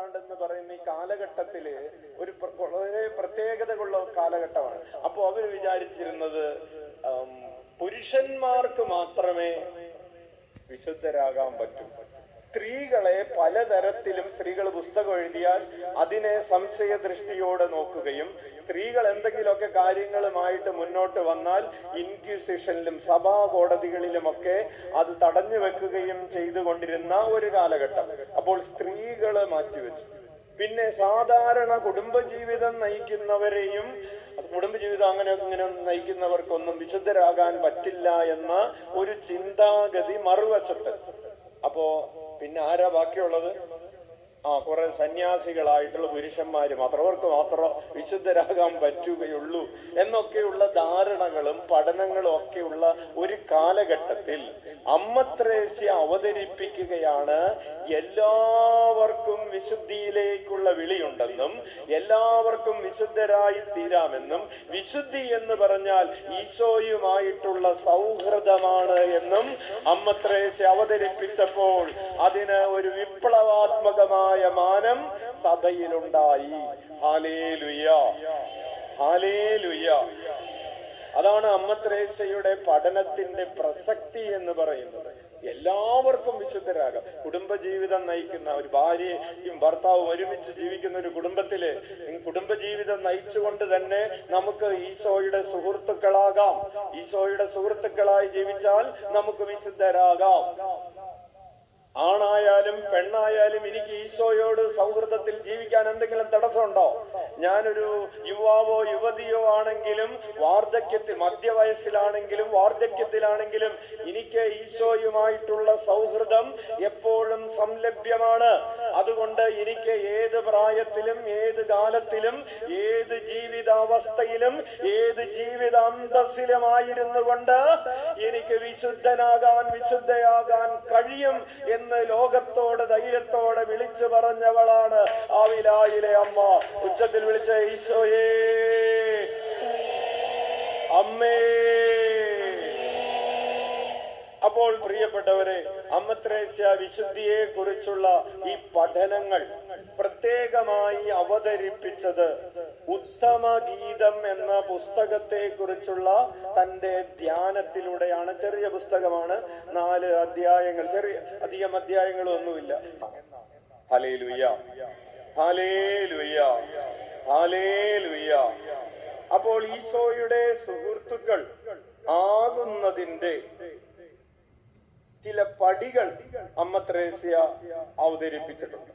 നൂറ്റാണ്ട് എന്ന് പറയുന്ന ഈ കാലഘട്ടത്തില് വളരെ പ്രത്യേകതകളുള്ള കാലഘട്ടമാണ്. അപ്പൊ അവർ വിചാരിച്ചിരുന്നത് പുരുഷന്മാർക്ക് മാത്രമേ വിശുദ്ധരാകാൻ പറ്റൂ. സ്ത്രീകളെ പലതരത്തിലും സ്ത്രീകൾ പുസ്തകം എഴുതിയാൽ അതിനെ സംശയ ദൃഷ്ടിയോടെ നോക്കുകയും സ്ത്രീകൾ എന്തെങ്കിലുമൊക്കെ കാര്യങ്ങളുമായിട്ട് മുന്നോട്ട് വന്നാൽ ഇൻക്വിസിഷനിലും സഭാ കോടതികളിലുമൊക്കെ അത് തടഞ്ഞു വെക്കുകയും ചെയ്തുകൊണ്ടിരുന്ന ഒരു കാലഘട്ടം. അപ്പോൾ സ്ത്രീകളെ മാറ്റിവെച്ചു. പിന്നെ സാധാരണ കുടുംബജീവിതം നയിക്കുന്നവരെയും കുടുംബജീവിതം അങ്ങനെ നയിക്കുന്നവർക്കൊന്നും വിശുദ്ധരാകാൻ പറ്റില്ല എന്ന ഒരു ചിന്താഗതി മറുവശത്ത്. അപ്പോ പിന്നെ ആരാ ബാക്കിയുള്ളത്? കുറെ സന്യാസികളായിട്ടുള്ള പുരുഷന്മാര് മാത്രം, അവർക്ക് മാത്രം വിശുദ്ധരാകാൻ പറ്റുകയുള്ളൂ എന്നൊക്കെയുള്ള ധാരണകളും പഠനങ്ങളും ഒക്കെയുള്ള ഒരു കാലഘട്ടത്തിൽ അമ്മ ത്രേസ്യ അവതരിപ്പിക്കുകയാണ് എല്ലാവർക്കും വിശുദ്ധിയിലേക്കുള്ള വിളിയുണ്ടെന്നും എല്ലാവർക്കും വിശുദ്ധരായി തീരാമെന്നും വിശുദ്ധി എന്ന് പറഞ്ഞാൽ ഈശോയുമായിട്ടുള്ള സൗഹൃദമാണ് എന്നും അമ്മ ത്രേസ്യ അവതരിപ്പിച്ചപ്പോൾ അതിന് ഒരു വിപ്ലവാത്മകമായ മാനം സഭയിലുണ്ടായി. Hallelujah, hallelujah. അതാണ് അമ്മ ത്രേസ്യയുടെ പഠനത്തിന്റെ പ്രസക്തി എന്ന് പറയുന്നത്. എല്ലാവർക്കും വിശുദ്ധരാകാം. കുടുംബജീവിതം നയിക്കുന്ന ഒരു ഭാര്യയും ഭർത്താവും ഒരുമിച്ച് ജീവിക്കുന്ന ഒരു കുടുംബത്തില് കുടുംബജീവിതം നയിച്ചുകൊണ്ട് തന്നെ നമുക്ക് ഈശോയുടെ സുഹൃത്തുക്കളാകാം. ഈശോയുടെ സുഹൃത്തുക്കളായി ജീവിച്ചാൽ നമുക്ക് വിശുദ്ധരാകാം. ആണായാലും പെണ്ണായാലും എനിക്ക് ഈശോയോട് സൗഹൃദത്തിൽ ജീവിക്കാൻ എന്തെങ്കിലും തടസ്സമുണ്ടോ? ഞാനൊരു യുവാവോ യുവതിയോ ആണെങ്കിലും വാർദ്ധക്യത്തിൽ, മധ്യവയസ്സിലാണെങ്കിലും വാർദ്ധക്യത്തിലാണെങ്കിലും എനിക്ക് ഈശോയുമായിട്ടുള്ള സൗഹൃദം എപ്പോഴും സംലഭ്യമാണ്. അതുകൊണ്ട് എനിക്ക് ഏത് പ്രായത്തിലും ഏത് കാലത്തിലും ഏത് ജീവിതാവസ്ഥയിലും ഏത് ജീവിതാന്തസ്സിലുമായിരുന്നു കൊണ്ട് എനിക്ക് വിശുദ്ധയാകാൻ കഴിയും എന്ന് ലോകത്തോട് ധൈര്യത്തോടെ വിളിച്ചു പറഞ്ഞവളാണ് ആവിലായിലെ അമ്മ. ഉച്ചത്തിൽ വിളിച്ച ഈശോയേ, അമ്മേ. അപ്പോൾ പ്രിയപ്പെട്ടവരെ, അമ്മ ത്രേസ്യ വിശുദ്ധിയെ കുറിച്ചുള്ള ഈ പഠനങ്ങൾ പ്രത്യേകമായി അവതരിപ്പിച്ചത് ഉത്തമഗീതം എന്ന പുസ്തകത്തെ കുറിച്ചുള്ള തന്റെ ധ്യാനത്തിലൂടെയാണ്. ചെറിയ പുസ്തകമാണ്, 4 അധ്യായങ്ങൾ, അധികം അധ്യായങ്ങളൊന്നുമില്ല. Hallelujah, hallelujah, hallelujah. അപ്പോൾ ഈശോയുടെ സുഹൃത്തുക്കൾ ആകുന്നതിന്റെ ചില പടികൾ അമ്മ ത്രേസ്യ അവതരിപ്പിച്ചിട്ടുണ്ട്.